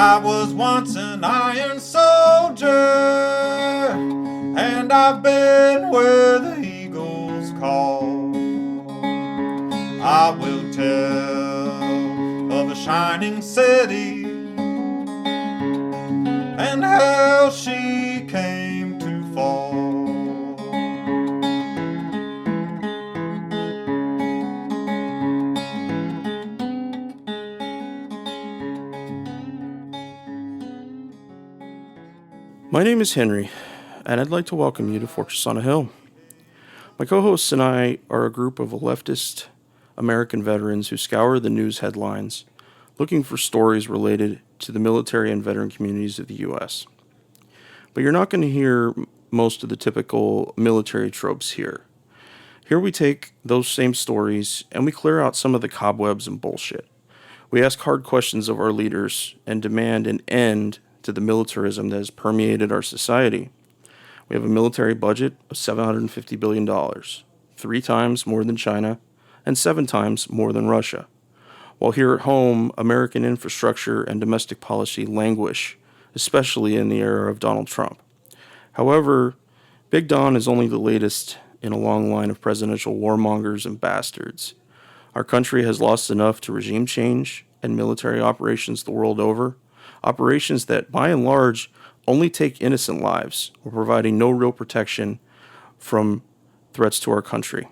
I was once an iron soldier, and I've been where the eagles call. I will tell of a shining city and how she came to fall. My name is Henry, and I'd like to welcome you to Fortress on a Hill. My co-hosts and I are a group of leftist American veterans who scour the news headlines looking for stories related to the military and veteran communities of the U.S. But you're not going to hear most of the typical military tropes here. Here we take those same stories and we clear out some of the cobwebs and bullshit. We ask hard questions of our leaders and demand an end to the militarism that has permeated our society. We have a military budget of $750 billion, 3 times more than China and 7 times more than Russia. While here at home, American infrastructure and domestic policy languish, especially in the era of Donald Trump. However, Big Don is only the latest in a long line of presidential warmongers and bastards. Our country has lost enough to regime change and military operations the world over, operations that, by and large, only take innocent lives while providing no real protection from threats to our country.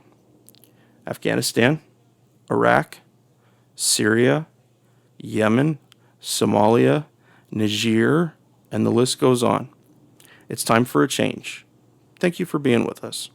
Afghanistan, Iraq, Syria, Yemen, Somalia, Niger, and the list goes on. It's time for a change. Thank you for being with us.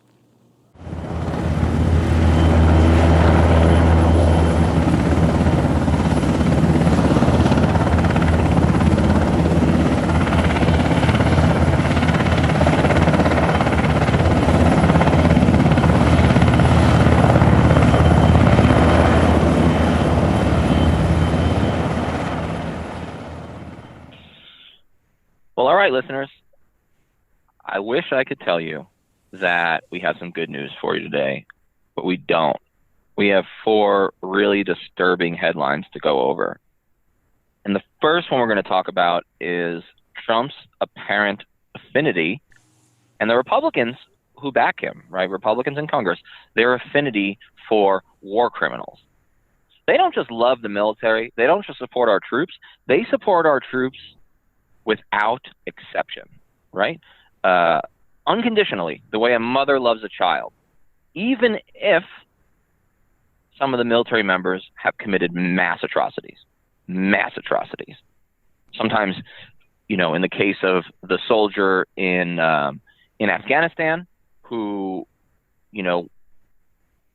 Well, all right, listeners. I wish I could tell you that we have some good news for you today, but we don't. We have 4 really disturbing headlines to go over. And the first one we're going to talk about is Trump's apparent affinity and the Republicans who back him, right? Republicans in Congress, their affinity for war criminals. They don't just love the military. They don't just support our troops. They support our troops without exception, right? Unconditionally, the way a mother loves a child, even if some of the military members have committed mass atrocities. Sometimes, in the case of the soldier in Afghanistan who,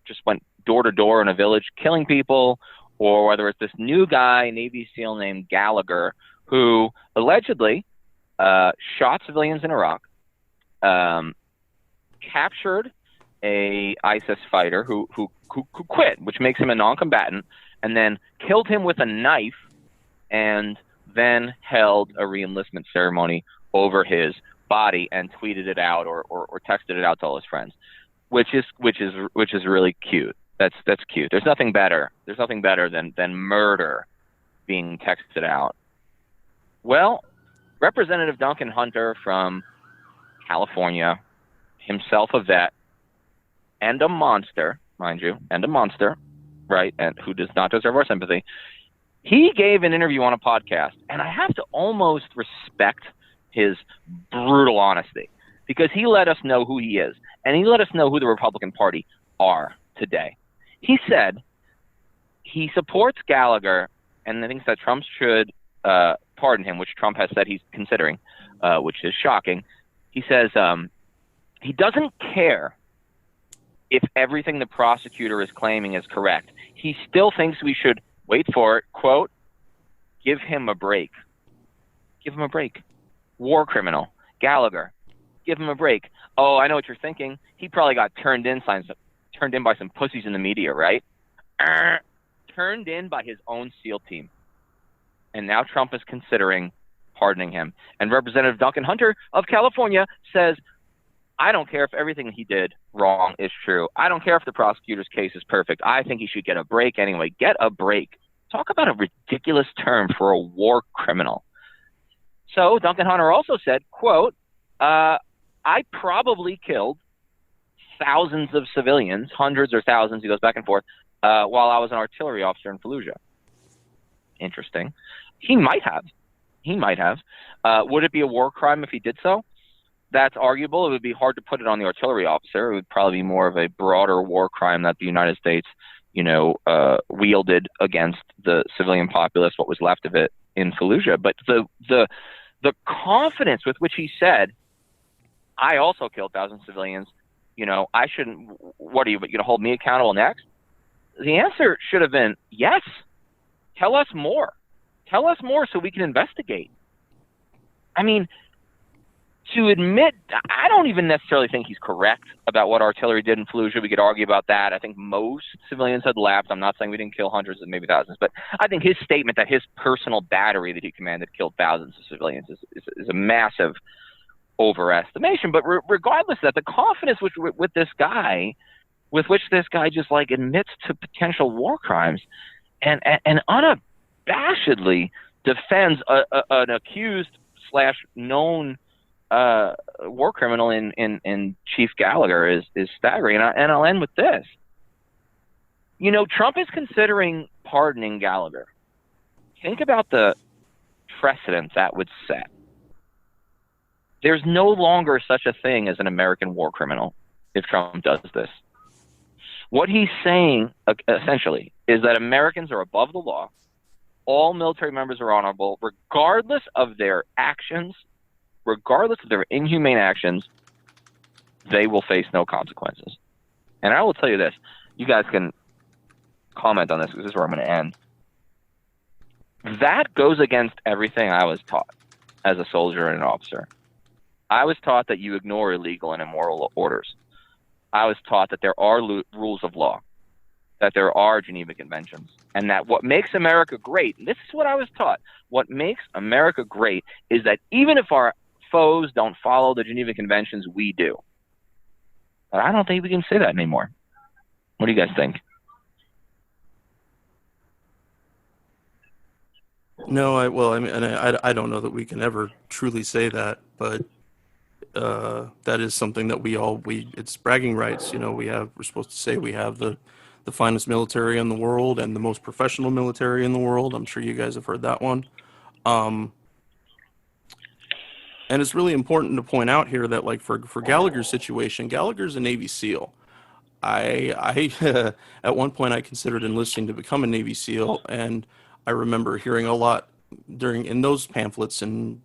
just went door to door in a village killing people, or whether it's this new guy, Navy SEAL named Gallagher, who allegedly shot civilians in Iraq, captured a ISIS fighter who quit, which makes him a non-combatant, and then killed him with a knife, and then held a re-enlistment ceremony over his body and tweeted it out or texted it out to all his friends, which is really cute. That's cute. There's nothing better than murder being texted out. Well, Representative Duncan Hunter from California, himself a vet and a monster, mind you, right, and who does not deserve our sympathy, he gave an interview on a podcast, and I have to almost respect his brutal honesty, because he let us know who he is, and he let us know who the Republican Party are today. He said he supports Gallagher and thinks that Trump should pardon him, which Trump has said he's considering, which is shocking. He says he doesn't care if everything the prosecutor is claiming is correct. He still thinks we should, wait for it, quote, give him a break. Give him a break. War criminal. Gallagher. Give him a break. Oh, I know what you're thinking. He probably got turned in by some pussies in the media, right? Turned in by his own SEAL team. And now Trump is considering pardoning him. And Representative Duncan Hunter of California says, I don't care if everything he did wrong is true. I don't care if the prosecutor's case is perfect. I think he should get a break anyway. Get a break. Talk about a ridiculous term for a war criminal. So Duncan Hunter also said, quote, I probably killed thousands of civilians, hundreds or thousands, he goes back and forth, while I was an artillery officer in Fallujah. Interesting. He might have. Would it be a war crime if he did so? That's arguable. It would be hard to put it on the artillery officer. It would probably be more of a broader war crime that the United States, wielded against the civilian populace, what was left of it in Fallujah. But the confidence with which he said, I also killed thousands of civilians, I shouldn't, what are you going to hold me accountable next? The answer should have been yes. Tell us more. Tell us more so we can investigate. I mean, to admit, I don't even necessarily think he's correct about what artillery did in Fallujah. We could argue about that. I think most civilians had left. I'm not saying we didn't kill hundreds and maybe thousands, but I think his statement that his personal battery that he commanded killed thousands of civilians is a massive overestimation. But regardless of that, the confidence with which this guy just like admits to potential war crimes and unabashedly defends an accused / known war criminal in Chief Gallagher is staggering. And I'll end with this. Trump is considering pardoning Gallagher. Think about the precedent that would set. There's no longer such a thing as an American war criminal if Trump does this. What he's saying, essentially, is that Americans are above the law. All military members are honorable, regardless of their actions, regardless of their inhumane actions, they will face no consequences. And I will tell you this. You guys can comment on this because this is where I'm going to end. That goes against everything I was taught as a soldier and an officer. I was taught that you ignore illegal and immoral orders. I was taught that there are rules of law, that there are Geneva Conventions, and that what makes America great, and this is what I was taught, what makes America great is that even if our foes don't follow the Geneva Conventions, we do. But I don't think we can say that anymore. What do you guys think? No, I don't know that we can ever truly say that, but that is something that it's bragging rights. We're supposed to say we have the finest military in the world and the most professional military in the world. I'm sure you guys have heard that one. And it's really important to point out here that, like, for Gallagher's situation, Gallagher's a Navy SEAL. I at one point I considered enlisting to become a Navy SEAL, and I remember hearing a lot in those pamphlets and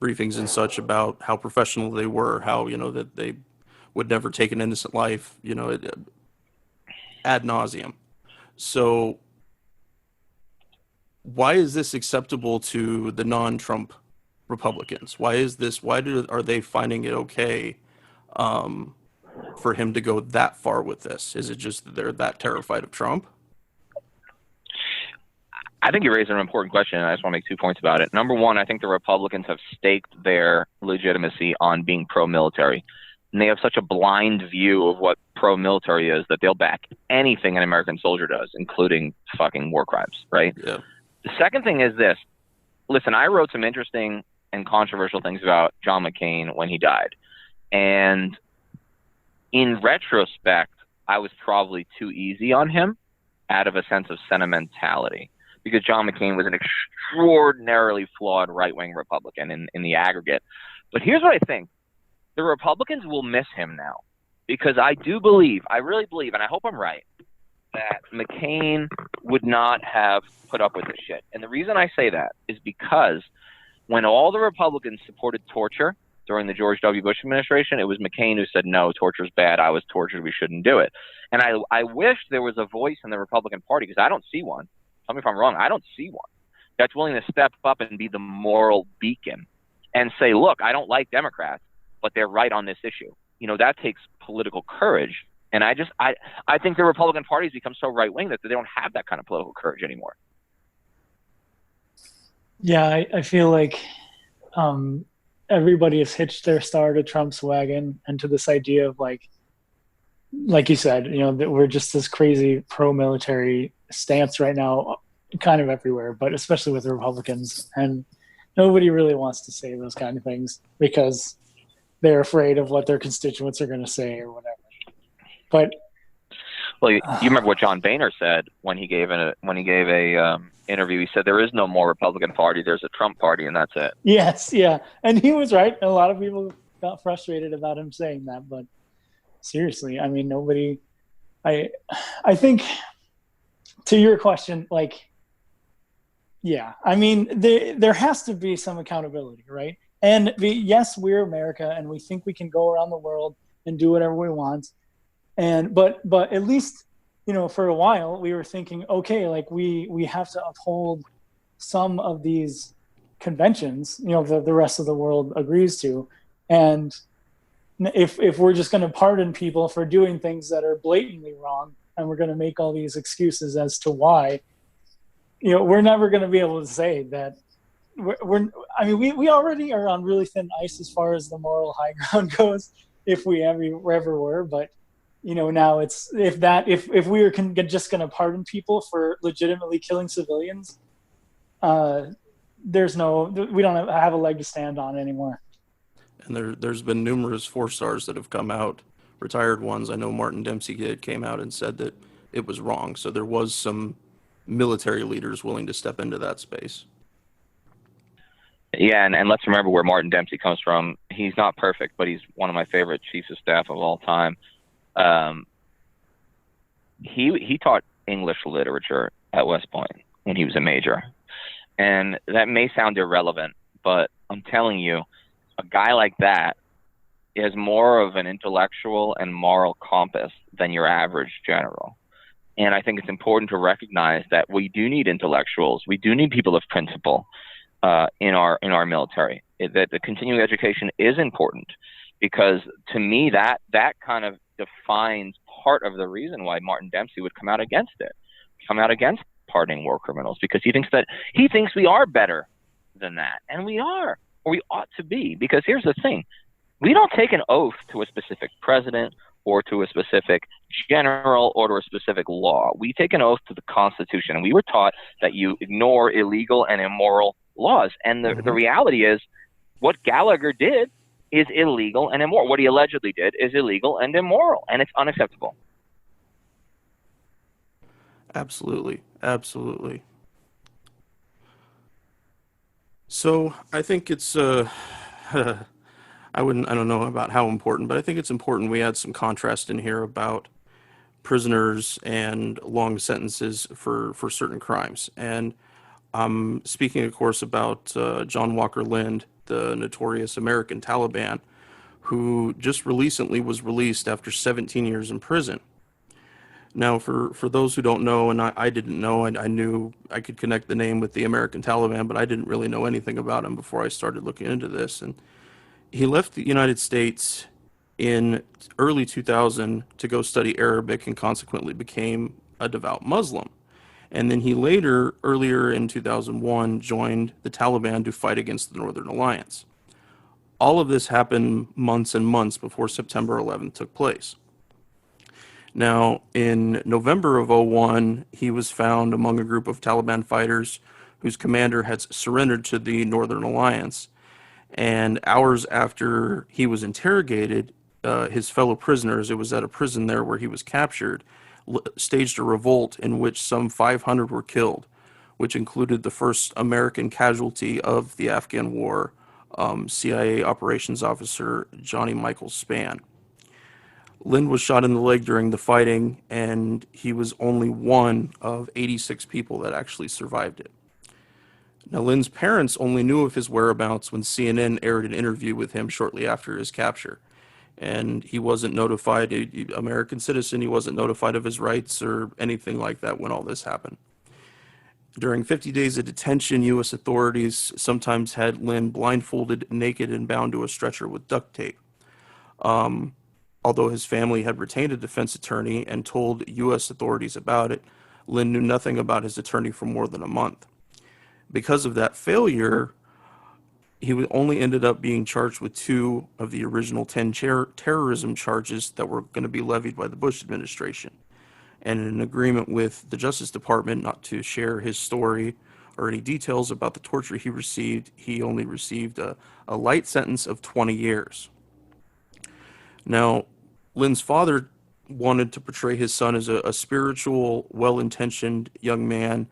briefings and such about how professional they were, how that they would never take an innocent life, ad nauseum. So why is this acceptable to the non-Trump Republicans? Why are they finding it okay for him to go that far with this? Is it just that they're that terrified of Trump? I think you're raising an important question, and I just want to make 2 points about it. Number one, I think the Republicans have staked their legitimacy on being pro-military. And they have such a blind view of what pro-military is that they'll back anything an American soldier does, including fucking war crimes, right? Yeah. The second thing is this. Listen, I wrote some interesting and controversial things about John McCain when he died. And in retrospect, I was probably too easy on him out of a sense of sentimentality, because John McCain was an extraordinarily flawed right-wing Republican in the aggregate. But here's what I think. The Republicans will miss him now, because I really believe, and I hope I'm right, that McCain would not have put up with this shit. And the reason I say that is because when all the Republicans supported torture during the George W. Bush administration, it was McCain who said, no, torture's bad. I was tortured. We shouldn't do it. And I wish there was a voice in the Republican Party, because I don't see one. Tell me if I'm wrong. I don't see one that's willing to step up and be the moral beacon and say, look, I don't like Democrats, but they're right on this issue. That takes political courage. And I think the Republican Party has become so right-wing that they don't have that kind of political courage anymore. Yeah, I feel like everybody has hitched their star to Trump's wagon and to this idea of like you said, that we're just this crazy pro-military stance right now, kind of everywhere, but especially with the Republicans. And nobody really wants to say those kind of things because they're afraid of what their constituents are going to say or whatever. But well, you remember what John Boehner said when he gave a interview. He said there is no more Republican Party. There's a Trump Party, and that's it. Yes, yeah, and he was right. A lot of people got frustrated about him saying that, but seriously, I mean, nobody. I think to your question, like, yeah, I mean, there has to be some accountability, right? And yes, we're America, and we think we can go around the world and do whatever we want. But at least, for a while we were thinking, okay, like we have to uphold some of these conventions, the rest of the world agrees to. And if we're just going to pardon people for doing things that are blatantly wrong, and we're going to make all these excuses as to why, we're never going to be able to say that we already are on really thin ice as far as the moral high ground goes, if we ever were. But now it's if we were just going to pardon people for legitimately killing civilians, we don't have a leg to stand on anymore. And there's been numerous 4-stars that have come out, retired ones. I know Martin Dempsey came out and said that it was wrong. So there was some military leaders willing to step into that space. Yeah, and let's remember where Martin Dempsey comes from. He's not perfect, but he's one of my favorite chiefs of staff of all time. He taught English literature at West Point when he was a major. And that may sound irrelevant, but I'm telling you, a guy like that is more of an intellectual and moral compass than your average general. And I think it's important to recognize that we do need intellectuals. We do need people of principle in our military. That the continuing education is important, because to me that kind of defines part of the reason why Martin Dempsey would come out against pardoning war criminals, because he thinks we are better than that, and we are, or we ought to be. Because here's the thing: we don't take an oath to a specific president or to a specific general or to a specific law. We take an oath to the Constitution, and we were taught that you ignore illegal and immoral laws. And the reality is, what Gallagher did is illegal and immoral. What he allegedly did is illegal and immoral, and it's unacceptable. Absolutely. Absolutely. So I think it's I don't know about how important, but I think it's important we add some contrast in here about prisoners and long sentences for certain crimes. And I'm speaking, of course, about John Walker Lind, the notorious American Taliban, who just recently was released after 17 years in prison. Now, for those who don't know, and I didn't know, I knew I could connect the name with the American Taliban, but I didn't really know anything about him before I started looking into this. And he left the United States in early 2000 to go study Arabic, and consequently became a devout Muslim. And then he later, earlier in 2001, joined the Taliban to fight against the Northern Alliance. All of this happened months and months before September 11th took place. Now, in November of 2001, he was found among a group of Taliban fighters whose commander had surrendered to the Northern Alliance. And hours after he was interrogated, his fellow prisoners, it was at a prison there where he was captured, staged a revolt in which some 500 were killed, which included the first American casualty of the Afghan war, CIA operations officer Johnny Michael Spann. Lind was shot in the leg during the fighting, and he was only one of 86 people that actually survived it. Now, Lind's parents only knew of his whereabouts when CNN aired an interview with him shortly after his capture. And he wasn't notified, American citizen, he wasn't notified of his rights or anything like that when all this happened. During 50 days of detention, U.S. authorities sometimes had Lind blindfolded, naked, and bound to a stretcher with duct tape. Although his family had retained a defense attorney and told U.S. authorities about it, Lind knew nothing about his attorney for more than a month. Because of that failure, he only ended up being charged with 2 of the original 10 terrorism charges that were going to be levied by the Bush administration. And in an agreement with the Justice Department not to share his story or any details about the torture he received. He only received a light sentence of 20 years. Now, Lynn's father wanted to portray his son as a spiritual, well-intentioned young man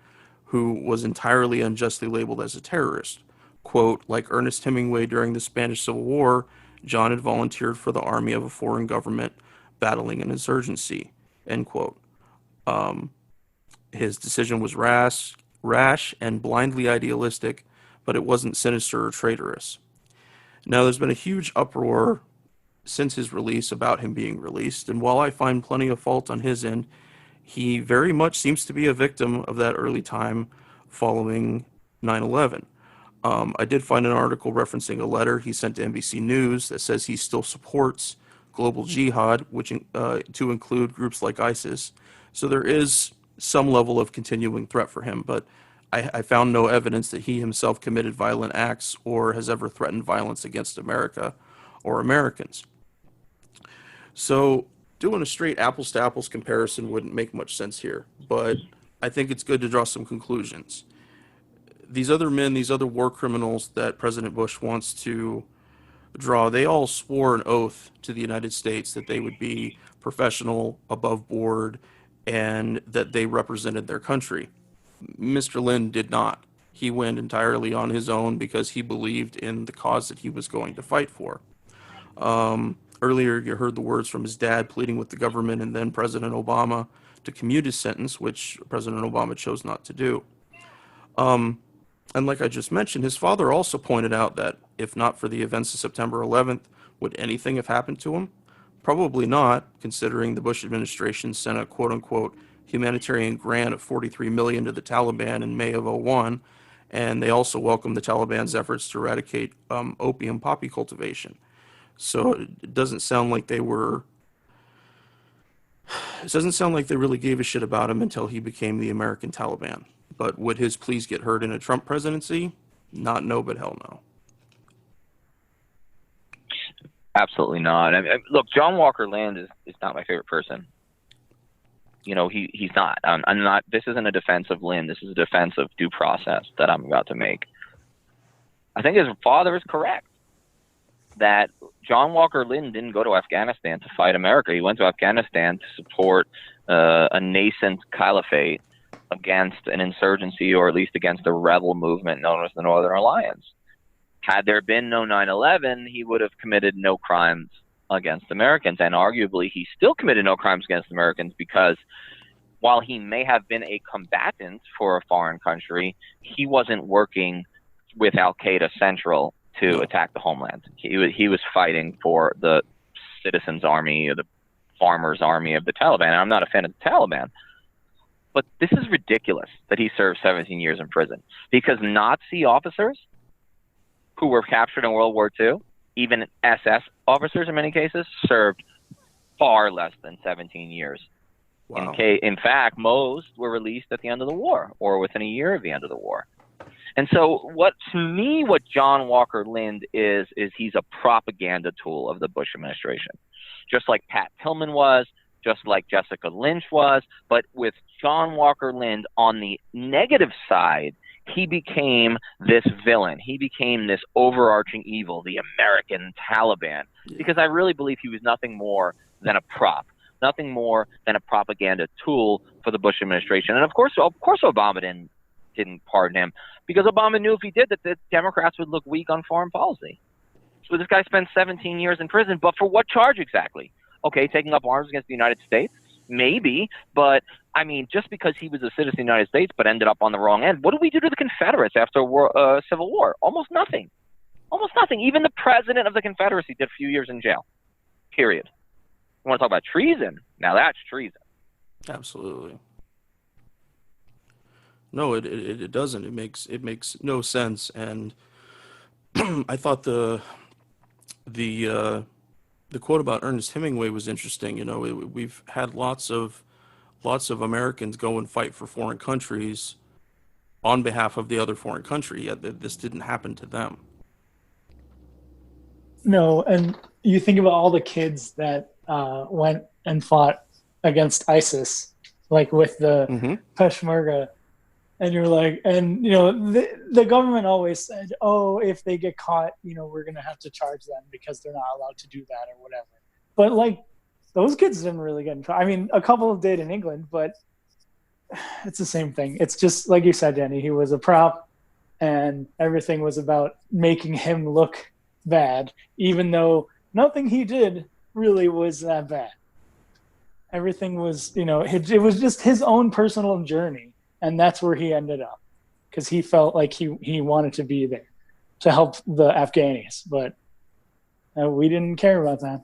who was entirely unjustly labeled as a terrorist. Quote, like Ernest Hemingway during the Spanish Civil War, John had volunteered for the army of a foreign government battling an insurgency, end quote. His decision was rash and blindly idealistic, but it wasn't sinister or traitorous. Now, there's been a huge uproar since his release about him being released, and while I find plenty of fault on his end, he very much seems to be a victim of that early time following 9/11. I did find an article referencing a letter he sent to NBC News that says he still supports global jihad, which to include groups like ISIS. So there is some level of continuing threat for him, but I found no evidence that he himself committed violent acts or has ever threatened violence against America or Americans. So doing a straight apples to apples comparison wouldn't make much sense here, but I think it's good to draw some conclusions. These other men, these other war criminals that President Bush wants to draw, they all swore an oath to the United States that they would be professional, above board, and that they represented their country. Mr. Lynn did not. He went entirely on his own because he believed in the cause that he was going to fight for. Earlier, you heard the words from his dad pleading with the government and then President Obama to commute his sentence, which President Obama chose not to do. And like I just mentioned, his father also pointed out that if not for the events of September 11th, would anything have happened to him? Probably not, considering the Bush administration sent a quote-unquote humanitarian grant of $43 million to the Taliban in May of 2001, and they also welcomed the Taliban's efforts to eradicate opium poppy cultivation. So it doesn't sound like they were. It doesn't sound like they really gave a shit about him until he became the American Taliban. But would his pleas get heard in a Trump presidency? Not no, but hell no. Absolutely not. I mean, look, John Walker Land is not my favorite person. You know, he's not. I'm not. This isn't a defense of Lynn. This is a defense of due process that I'm about to make. I think his father is correct that John Walker Lynn didn't go to Afghanistan to fight America. He went to Afghanistan to support a nascent caliphate against an insurgency, or at least against a rebel movement known as the Northern Alliance. Had there been no 9/11, he would have committed no crimes against Americans, and arguably he still committed no crimes against Americans, because while he may have been a combatant for a foreign country, he wasn't working with Al-Qaeda Central to attack the homeland. He was fighting for the citizens' army, or the farmers' army of the Taliban. And I'm not a fan of the Taliban, but this is ridiculous that he served 17 years in prison, because Nazi officers who were captured in World War II, even SS officers in many cases, served far less than 17 years. Wow. In fact, most were released at the end of the war or within a year of the end of the war. And so what John Walker Lind is he's a propaganda tool of the Bush administration, just like Pat Tillman was, just like Jessica Lynch was. But with John Walker Lind on the negative side, he became this villain. He became this overarching evil, the American Taliban, because I really believe he was nothing more than a prop, nothing more than a propaganda tool for the Bush administration. And of course Obama didn't pardon him, because Obama knew if he did that the Democrats would look weak on foreign policy. So this guy spent 17 years in prison, but for what charge exactly? Okay, taking up arms against the United States? Maybe, but I mean, just because he was a citizen of the United States but ended up on the wrong end, what did we do to the Confederates after Civil War? Almost nothing. Almost nothing. Even the president of the Confederacy did a few years in jail. Period. You want to talk about treason? Now that's treason. Absolutely. No, it doesn't. It makes no sense. And I thought the quote about Ernest Hemingway was interesting. You know, we've had lots of Americans go and fight for foreign countries on behalf of the other foreign country, yet this didn't happen to them. No, and you think about all the kids that went and fought against ISIS, like with the Peshmerga. And you're like, and the government always said, oh, if they get caught, we're gonna have to charge them because they're not allowed to do that or whatever. But like, those kids didn't really get in trouble. I mean, a couple did in England, but it's the same thing. It's just like you said, Danny. He was a prop, and everything was about making him look bad, even though nothing he did really was that bad. Everything was, it was just his own personal journey. And that's where he ended up, because he felt like he wanted to be there to help the Afghanis, but we didn't care about that.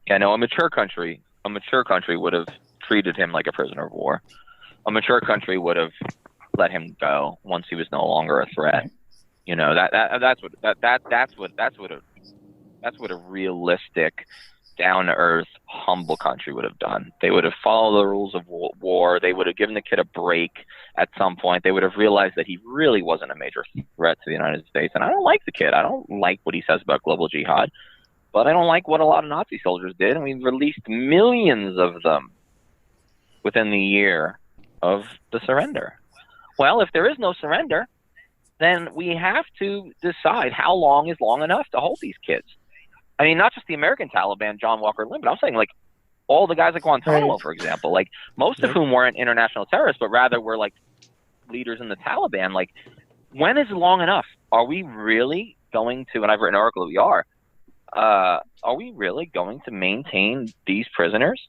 Yeah, no, a mature country would have treated him like a prisoner of war. A mature country would have let him go once he was no longer a threat. That's what a realistic, down-to-earth, humble country would have done. They would have followed the rules of war. They would have given the kid a break at some point. They would have realized that he really wasn't a major threat to the United States. And I don't like the kid. I don't like what he says about global jihad. But I don't like what a lot of Nazi soldiers did. And we released millions of them within the year of the surrender. Well, if there is no surrender, then we have to decide how long is long enough to hold these kids. I mean, not just the American Taliban, John Walker Lynn, but I'm saying like all the guys at Guantanamo, Right. for example, like most of whom weren't international terrorists, but rather were like leaders in the Taliban. Like, when is long enough? Are we really going to, and I've written an article that we are we really going to maintain these prisoners,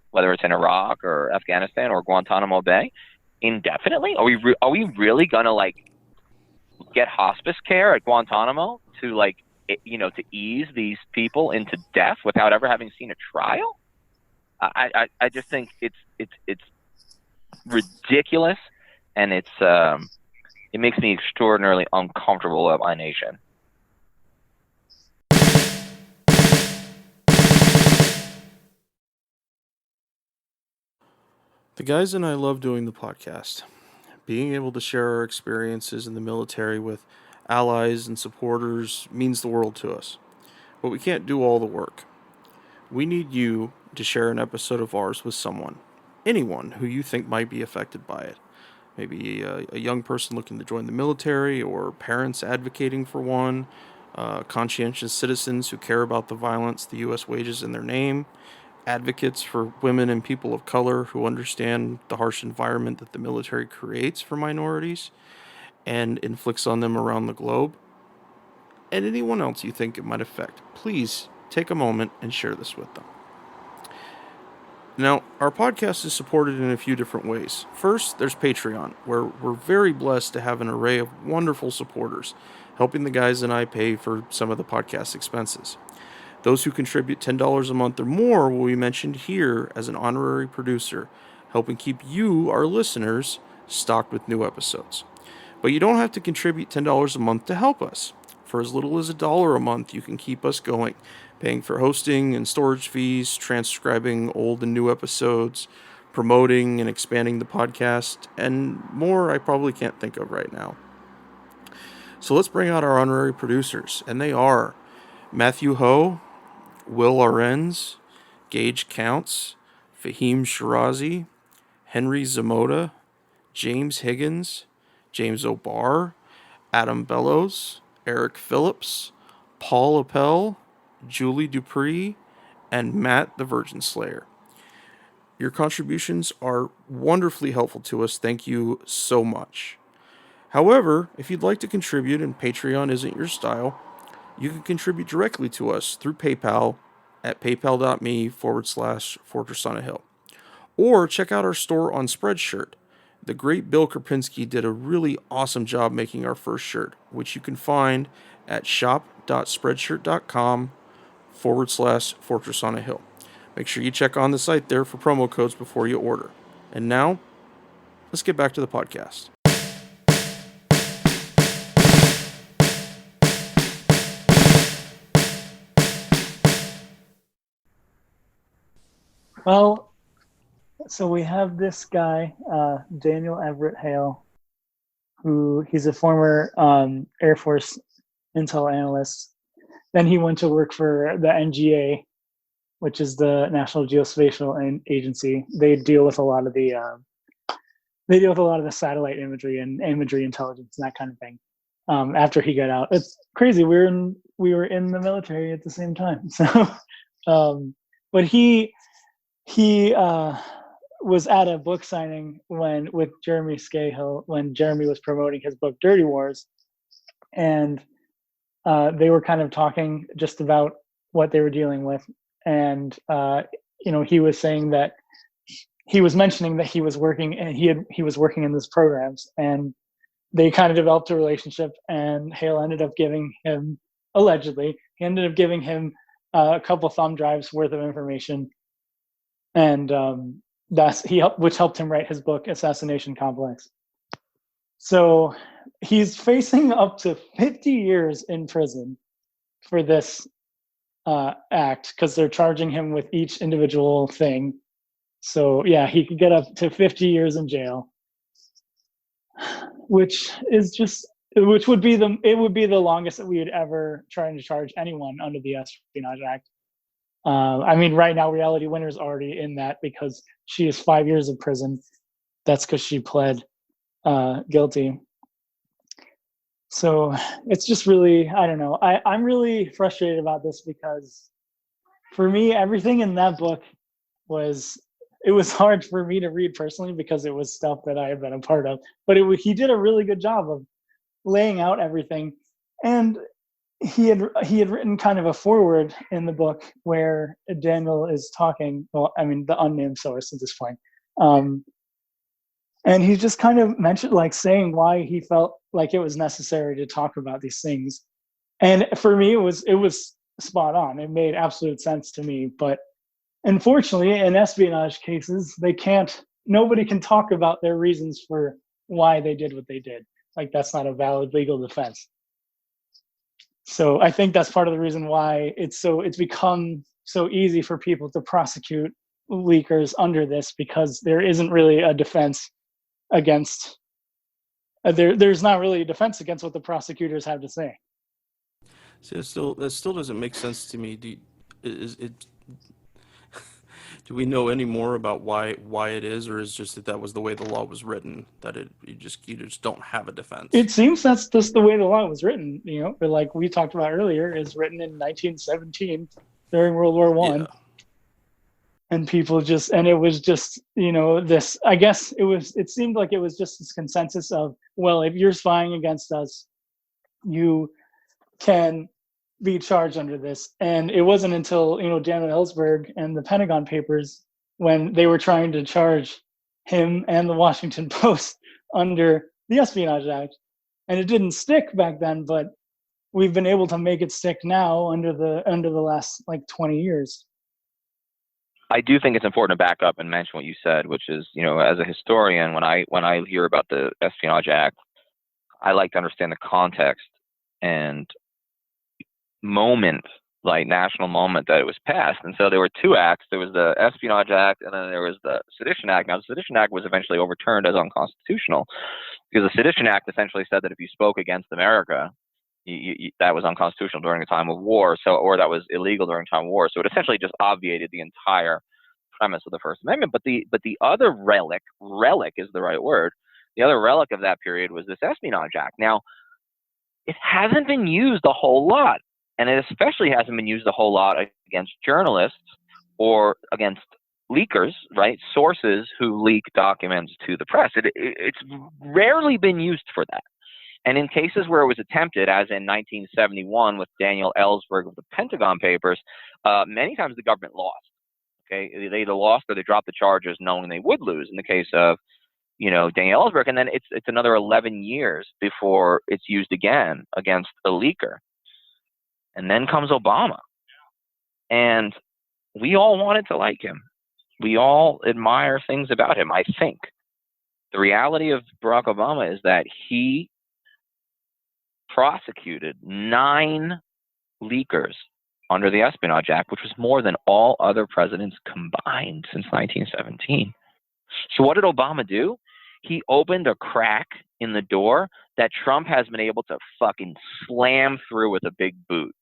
whether it's in Iraq or Afghanistan or Guantanamo Bay, indefinitely? Are we really going to like get hospice care at Guantanamo to like, to ease these people into death without ever having seen a trial? I just think it's ridiculous, and it makes me extraordinarily uncomfortable about my nation. The guys and I love doing the podcast. Being able to share our experiences in the military with allies and supporters means the world to us. But we can't do all the work. We need you to share an episode of ours with someone, anyone who you think might be affected by it. Maybe a young person looking to join the military, or parents advocating for one, conscientious citizens who care about the violence the U.S. wages in their name, advocates for women and people of color who understand the harsh environment that the military creates for minorities and inflicts on them around the globe, and anyone else you think it might affect. Please take a moment and share this with them. Now, our podcast is supported in a few different ways. First, there's Patreon, where we're very blessed to have an array of wonderful supporters, helping the guys and I pay for some of the podcast expenses. Those who contribute $10 a month or more will be mentioned here as an honorary producer, helping keep you, our listeners, stocked with new episodes. But you don't have to contribute $10 a month to help us. For as little as $1 a month, you can keep us going, paying for hosting and storage fees, transcribing old and new episodes, promoting and expanding the podcast, and more I probably can't think of right now. So let's bring out our honorary producers, and they are Matthew Ho, Will Arens, Gage Counts, Fahim Shirazi, Henry Zamota, James Higgins, James O'Barr, Adam Bellows, Eric Phillips, Paul Appel, Julie Dupree, and Matt the Virgin Slayer. Your contributions are wonderfully helpful to us. Thank you so much. However, if you'd like to contribute and Patreon isn't your style, you can contribute directly to us through PayPal at paypal.me/Fortress on a Hill. Or check out our store on Spreadshirt. The great Bill Krapinski did a really awesome job making our first shirt, which you can find at shop.spreadshirt.com/Fortress on a Hill. Make sure you check on the site there for promo codes before you order. And now, let's get back to the podcast. Well, so we have this guy, Daniel Hale, who he's a former Air Force intel analyst. Then he went to work for the NGA, which is the National Geospatial Agency. They deal with a lot of the satellite imagery and imagery intelligence and that kind of thing. After he got out, it's crazy. We were in the military at the same time. So, but he was at a book signing with Jeremy Scahill when Jeremy was promoting his book Dirty Wars, and they were kind of talking just about what they were dealing with, and he was saying that he was mentioning that he was working and he was working in these programs, and they kind of developed a relationship, and Hale ended up giving him, allegedly, a couple thumb drives worth of information, and which helped him write his book Assassination Complex. So he's facing up to 50 years in prison for this act, because they're charging him with each individual thing. So yeah, he could get up to 50 years in jail, which would be the longest that we would ever try to charge anyone under the Espionage Act. I mean, right now, Reality Winner's already in that because she is 5 years in prison. That's because she pled guilty. So it's just really, I don't know. I'm really frustrated about this because for me, everything in that book it was hard for me to read personally because it was stuff that I had been a part of. But he did a really good job of laying out everything. And he had written kind of a foreword in the book where Daniel is talking, well, I mean, the unnamed source at this point. And he just kind of mentioned, saying why he felt like it was necessary to talk about these things. And for me, it was spot on. It made absolute sense to me. But unfortunately, in espionage cases, nobody can talk about their reasons for why they did what they did. That's not a valid legal defense. So I think that's part of the reason why it's become so easy for people to prosecute leakers under this, because there isn't really a defense against there's not really a defense against what the prosecutors have to say. See, that still doesn't make sense to me. Do we know any more about why it is, or is just that was the way the law was written, that you just don't have a defense? It seems that's just the way the law was written. But like we talked about earlier, is written in 1917 during World War I. Yeah. And people it was just, this, I guess it seemed like it was just this consensus of, well, if you're spying against us, you can be charged under this. And it wasn't until, Daniel Ellsberg and the Pentagon Papers, when they were trying to charge him and the Washington Post under the Espionage Act. And it didn't stick back then, but we've been able to make it stick now under the last 20 years. I do think it's important to back up and mention what you said, which is, as a historian, when I hear about the Espionage Act, I like to understand the context and national moment that it was passed. And so there were two acts. There was the Espionage Act, and then there was the Sedition Act. Now, the Sedition Act was eventually overturned as unconstitutional because the Sedition Act essentially said that if you spoke against America, that was unconstitutional during a time of war, or that was illegal during a time of war. So it essentially just obviated the entire premise of the First Amendment. But the other relic is the right word. The other relic of that period was this Espionage Act. Now, it hasn't been used a whole lot, and it especially hasn't been used a whole lot against journalists or against leakers, right? Sources who leak documents to the press. It's rarely been used for that. And in cases where it was attempted, as in 1971 with Daniel Ellsberg of the Pentagon Papers, many times the government lost. Okay, they either lost or they dropped the charges knowing they would lose. In the case of, Daniel Ellsberg, and then it's another 11 years before it's used again against a leaker. And then comes Obama, and we all wanted to like him. We all admire things about him. I think the reality of Barack Obama is that he prosecuted 9 leakers under the Espionage Act, which was more than all other presidents combined since 1917. So what did Obama do? He opened a crack in the door that Trump has been able to fucking slam through with a big boot.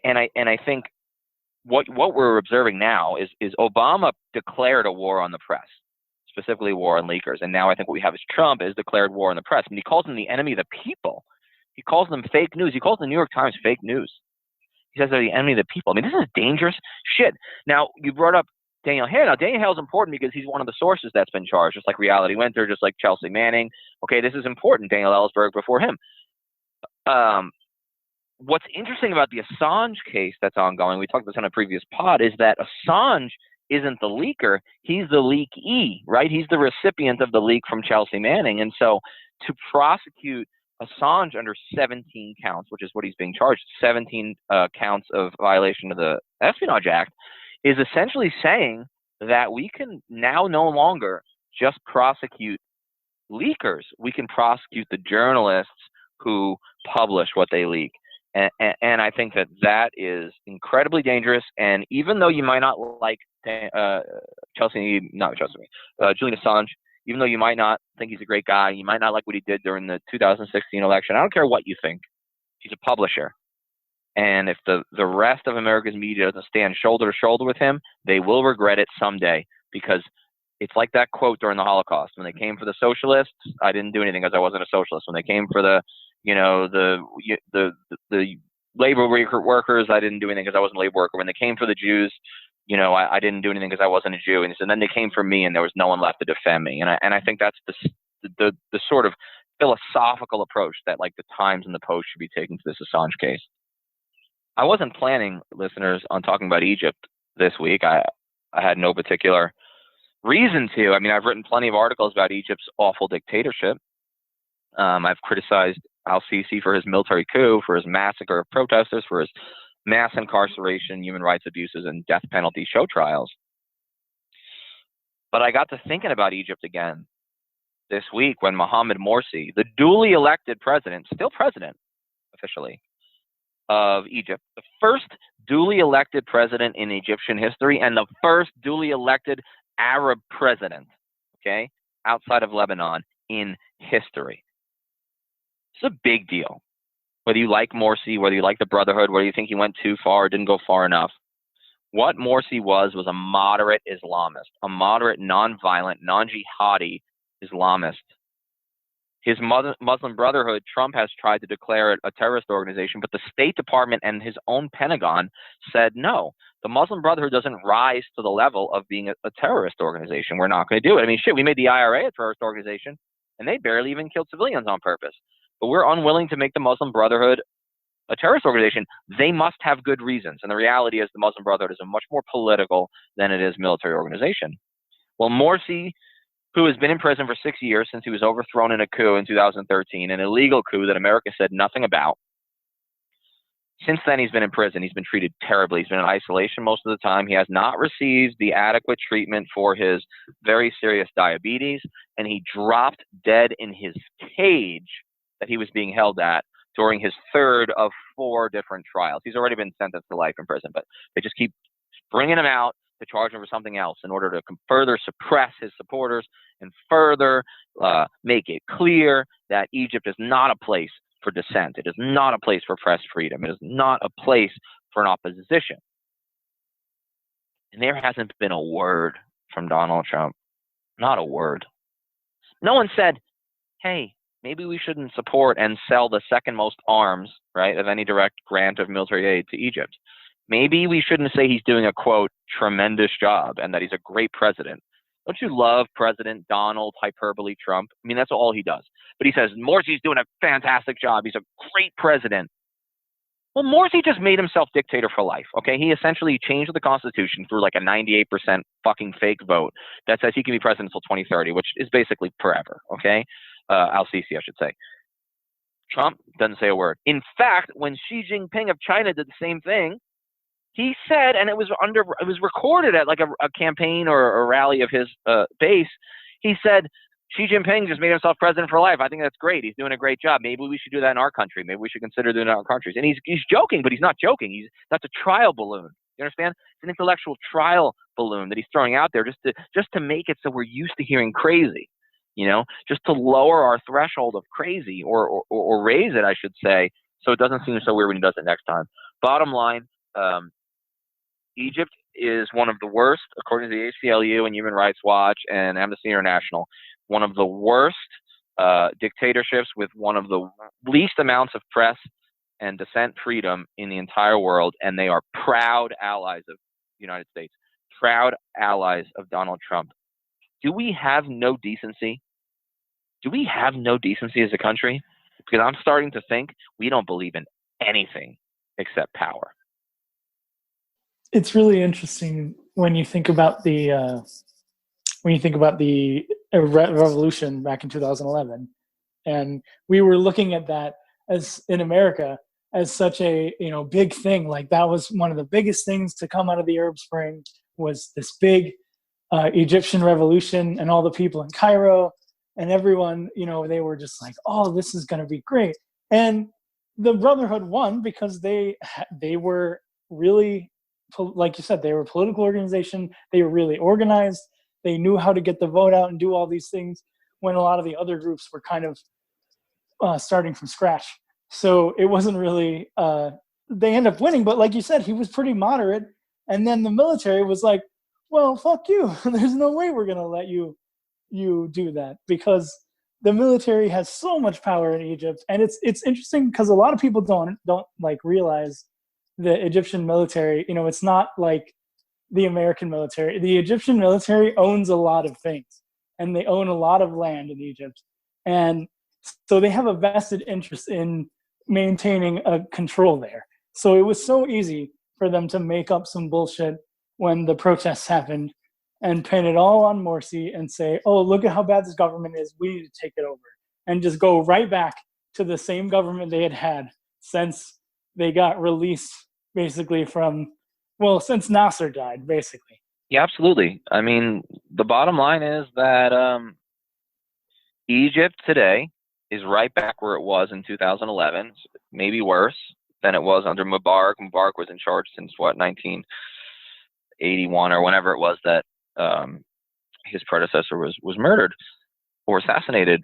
And I think what we're observing now is Obama declared a war on the press, specifically war on leakers. And now I think what we have is Trump has declared war on the press. I mean, he calls them the enemy of the people. He calls them fake news. He calls the New York Times fake news. He says they're the enemy of the people. I mean, this is dangerous shit. Now, you brought up Daniel Hale. Now, Daniel Hale is important because he's one of the sources that's been charged, just like Reality Winter, just like Chelsea Manning. Okay, this is important. Daniel Ellsberg before him. What's interesting about the Assange case that's ongoing, we talked about this on a previous pod, is that Assange isn't the leaker. He's the leakee, right? He's the recipient of the leak from Chelsea Manning. And so to prosecute Assange under 17 counts, which is what he's being charged, 17 counts of violation of the Espionage Act, is essentially saying that we can now no longer just prosecute leakers. We can prosecute the journalists who publish what they leak. And I think that is incredibly dangerous. And even though you might not like Julian Assange, even though you might not think he's a great guy, you might not like what he did during the 2016 election. I don't care what you think. He's a publisher. And if the rest of America's media doesn't stand shoulder to shoulder with him, they will regret it someday, because it's like that quote during the Holocaust. When they came for the socialists, I didn't do anything because I wasn't a socialist. When they came for the labor workers, I didn't do anything because I wasn't a labor worker. When they came for the Jews, I didn't do anything because I wasn't a Jew. And then they came for me, and there was no one left to defend me. And I think that's the sort of philosophical approach that, like, the Times and the Post should be taking to this Assange case. I wasn't planning, listeners, on talking about Egypt this week. I had no particular reason to. I mean, I've written plenty of articles about Egypt's awful dictatorship. I've criticized al-Sisi for his military coup, for his massacre of protesters, for his mass incarceration, human rights abuses, and death penalty show trials. But I got to thinking about Egypt again this week when Mohamed Morsi, the duly elected president, still president officially, of Egypt, the first duly elected president in Egyptian history, and the first duly elected Arab president, okay, outside of Lebanon in history. It's a big deal. Whether you like Morsi, whether you like the Brotherhood, whether you think he went too far or didn't go far enough, what Morsi was a moderate Islamist, a moderate, non-violent, non-jihadi Islamist. His Muslim Brotherhood, Trump has tried to declare it a terrorist organization, but the State Department and his own Pentagon said no. The Muslim Brotherhood doesn't rise to the level of being a terrorist organization. We're not going to do it. I mean, shit, we made the IRA a terrorist organization, and they barely even killed civilians on purpose. But we're unwilling to make the Muslim Brotherhood a terrorist organization. They must have good reasons. And the reality is the Muslim Brotherhood is a much more political than it is military organization. Well, Morsi, who has been in prison for 6 years since he was overthrown in a coup in 2013, an illegal coup that America said nothing about. Since then, he's been in prison. He's been treated terribly. He's been in isolation most of the time. He has not received the adequate treatment for his very serious diabetes, and he dropped dead in his cage that he was being held at during his third of 4 different trials. He's already been sentenced to life in prison, but they just keep bringing him out to charge him for something else in order to further suppress his supporters and further make it clear that Egypt is not a place for dissent. It is not a place for press freedom. It is not a place for an opposition. And there hasn't been a word from Donald Trump. Not a word. No one said, hey, maybe we shouldn't support and sell the second most arms, right, of any direct grant of military aid to Egypt. Maybe we shouldn't say he's doing a, quote, tremendous job and that he's a great president. Don't you love President Donald hyperbole Trump? I mean, that's all he does. But he says, Morsi's doing a fantastic job. He's a great president. Well, Morsi just made himself dictator for life, okay? He essentially changed the Constitution through like a 98% fucking fake vote that says he can be president until 2030, which is basically forever, okay? Al-Sisi, I should say. Trump doesn't say a word. In fact, when Xi Jinping of China did the same thing, he said, and it was recorded at like a campaign or a rally of his base. He said, Xi Jinping just made himself president for life. I think that's great. He's doing a great job. Maybe we should do that in our country. Maybe we should consider doing it in our countries. And he's joking, but he's not joking. That's a trial balloon. You understand? It's an intellectual trial balloon that he's throwing out there just to make it so we're used to hearing crazy. Just to lower our threshold of crazy or raise it, I should say, so it doesn't seem so weird when he does it next time. Bottom line, Egypt is one of the worst, according to the ACLU and Human Rights Watch and Amnesty International, one of the worst dictatorships with one of the least amounts of press and dissent freedom in the entire world, and they are proud allies of the United States, proud allies of Donald Trump. Do we have no decency? Do we have no decency as a country? Because I'm starting to think we don't believe in anything except power. It's really interesting when you think about the revolution back in 2011, and we were looking at that as in America as such a big thing. Like that was one of the biggest things to come out of the Arab Spring was this big Egyptian revolution, and all the people in Cairo and everyone, they were just like, oh, this is going to be great. And the Brotherhood won because they were really, like you said, they were a political organization. They were really organized. They knew how to get the vote out and do all these things when a lot of the other groups were kind of starting from scratch. So it wasn't really, they ended up winning. But like you said, he was pretty moderate. And then the military was like, well, fuck you. There's no way we're going to let you do that, because the military has so much power in Egypt. And it's interesting because a lot of people don't like realize the Egyptian military, it's not like the American military. The Egyptian military owns a lot of things, and they own a lot of land in Egypt. And so they have a vested interest in maintaining a control there. So it was so easy for them to make up some bullshit when the protests happened and pin it all on Morsi and say, oh, look at how bad this government is. We need to take it over. And just go right back to the same government they had since they got released basically since Nasser died, basically. Yeah, absolutely. I mean, the bottom line is that Egypt today is right back where it was in 2011, maybe worse than it was under Mubarak. Mubarak was in charge since, 1981 or whenever it was that his predecessor was murdered or assassinated.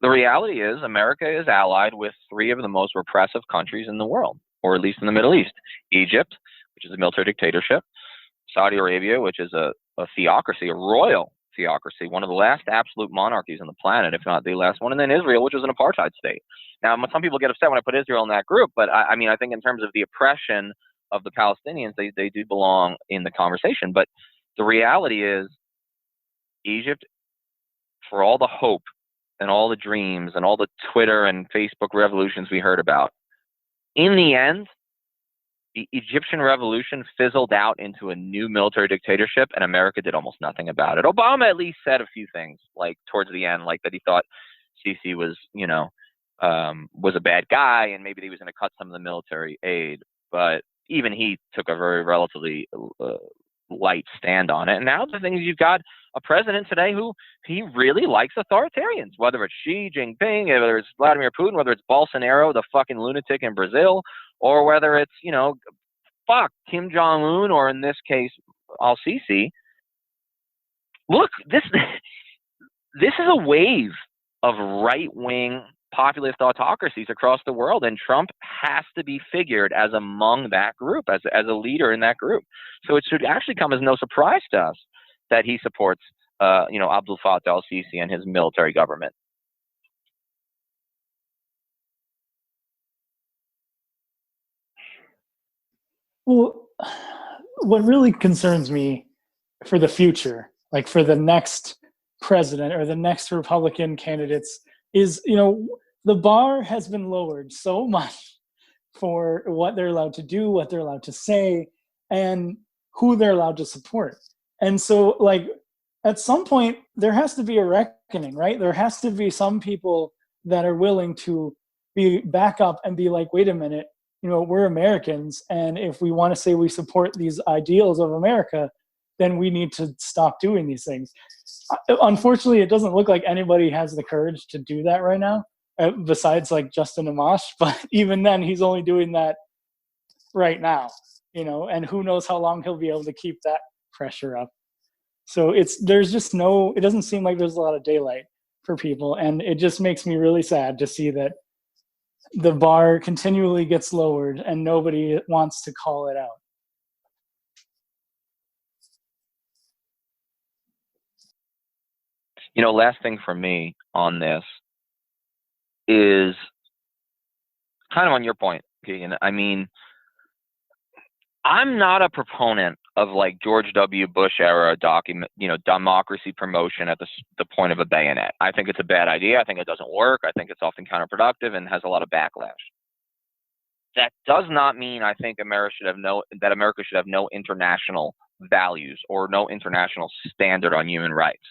The reality is America is allied with three of the most repressive countries in the world, or at least in the Middle East. Egypt, which is a military dictatorship. Saudi Arabia, which is a theocracy, a royal theocracy, one of the last absolute monarchies on the planet, if not the last one. And then Israel, which was an apartheid state. Now, some people get upset when I put Israel in that group, but I mean, I think in terms of the oppression of the Palestinians, they do belong in the conversation. But the reality is Egypt, for all the hope and all the dreams and all the Twitter and Facebook revolutions we heard about, in the end, the Egyptian revolution fizzled out into a new military dictatorship, and America did almost nothing about it. Obama at least said a few things, like towards the end, like that he thought Sisi was, was a bad guy, and maybe he was going to cut some of the military aid. But even he took a very relatively light stand on it. And now the thing is, you've got a president today who he really likes authoritarians, whether it's Xi Jinping, whether it's Vladimir Putin, whether it's Bolsonaro, the fucking lunatic in Brazil, or whether it's, Kim Jong-un, or in this case, al-Sisi. Look, this is a wave of right-wing populist autocracies across the world, and Trump has to be figured as among that group, as a leader in that group. So it should actually come as no surprise to us that he supports, Abdel Fattah al-Sisi and his military government. Well, what really concerns me for the future, like for the next president or the next Republican candidates, is, the bar has been lowered so much for what they're allowed to do, what they're allowed to say, and who they're allowed to support. And so, like, at some point, there has to be a reckoning, right? There has to be some people that are willing to be back up and be like, wait a minute, we're Americans, and if we want to say we support these ideals of America, then we need to stop doing these things. Unfortunately, it doesn't look like anybody has the courage to do that right now, besides like Justin Amash. But even then, he's only doing that right now, and who knows how long he'll be able to keep that pressure up. So it doesn't seem like there's a lot of daylight for people, and it just makes me really sad to see that the bar continually gets lowered and nobody wants to call it out. Last thing for me on this is kind of on your point, Keegan. I mean, I'm not a proponent of like George W. Bush era democracy promotion at the point of a bayonet. I think it's a bad idea. I think it doesn't work. I think it's often counterproductive and has a lot of backlash. That does not mean I think America should have no international values or no international standard on human rights.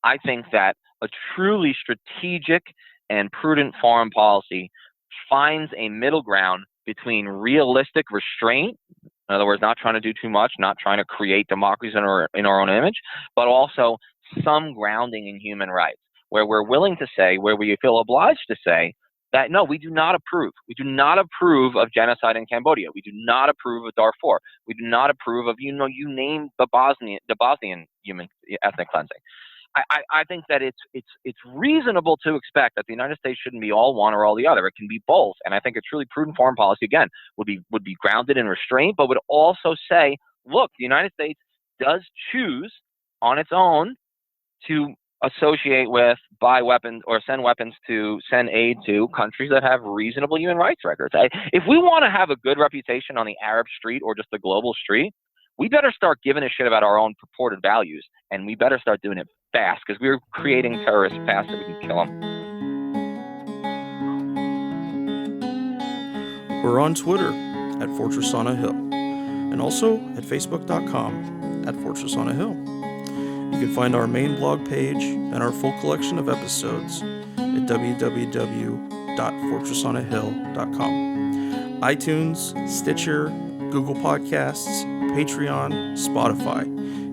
I think that a truly strategic and prudent foreign policy finds a middle ground between realistic restraint, in other words, not trying to do too much, not trying to create democracies in our own image, but also some grounding in human rights, where we're willing to say, where we feel obliged to say, that no, we do not approve. We do not approve of genocide in Cambodia. We do not approve of Darfur. We do not approve of, you name the Bosnian human ethnic cleansing. I think that it's reasonable to expect that the United States shouldn't be all one or all the other. It can be both. And I think a truly prudent foreign policy, again, would be grounded in restraint, but would also say, look, the United States does choose on its own to associate with, buy weapons, or send aid to countries that have reasonable human rights records. If we want to have a good reputation on the Arab street or just the global street, we better start giving a shit about our own purported values, and we better start doing it fast, because we're creating terrorists fast so we can kill them. We're on Twitter at Fortress on a Hill, and also at Facebook.com at Fortress on a Hill. You can find our main blog page and our full collection of episodes at www.fortressonahill.com. iTunes, Stitcher, Google Podcasts, Patreon, Spotify.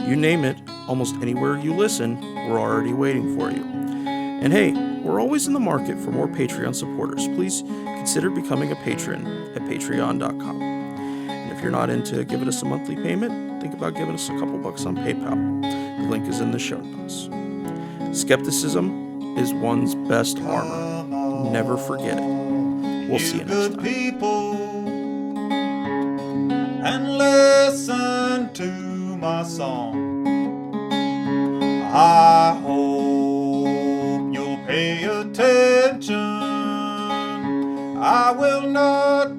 You name it, almost anywhere you listen, we're already waiting for you. And hey, we're always in the market for more Patreon supporters. Please consider becoming a patron at patreon.com. And if you're not into giving us a monthly payment, think about giving us a couple bucks on PayPal. The link is in the show notes. Skepticism is one's best armor. Never forget it. We'll see you next time. People, and listen to my song. I hope you'll pay attention. I will not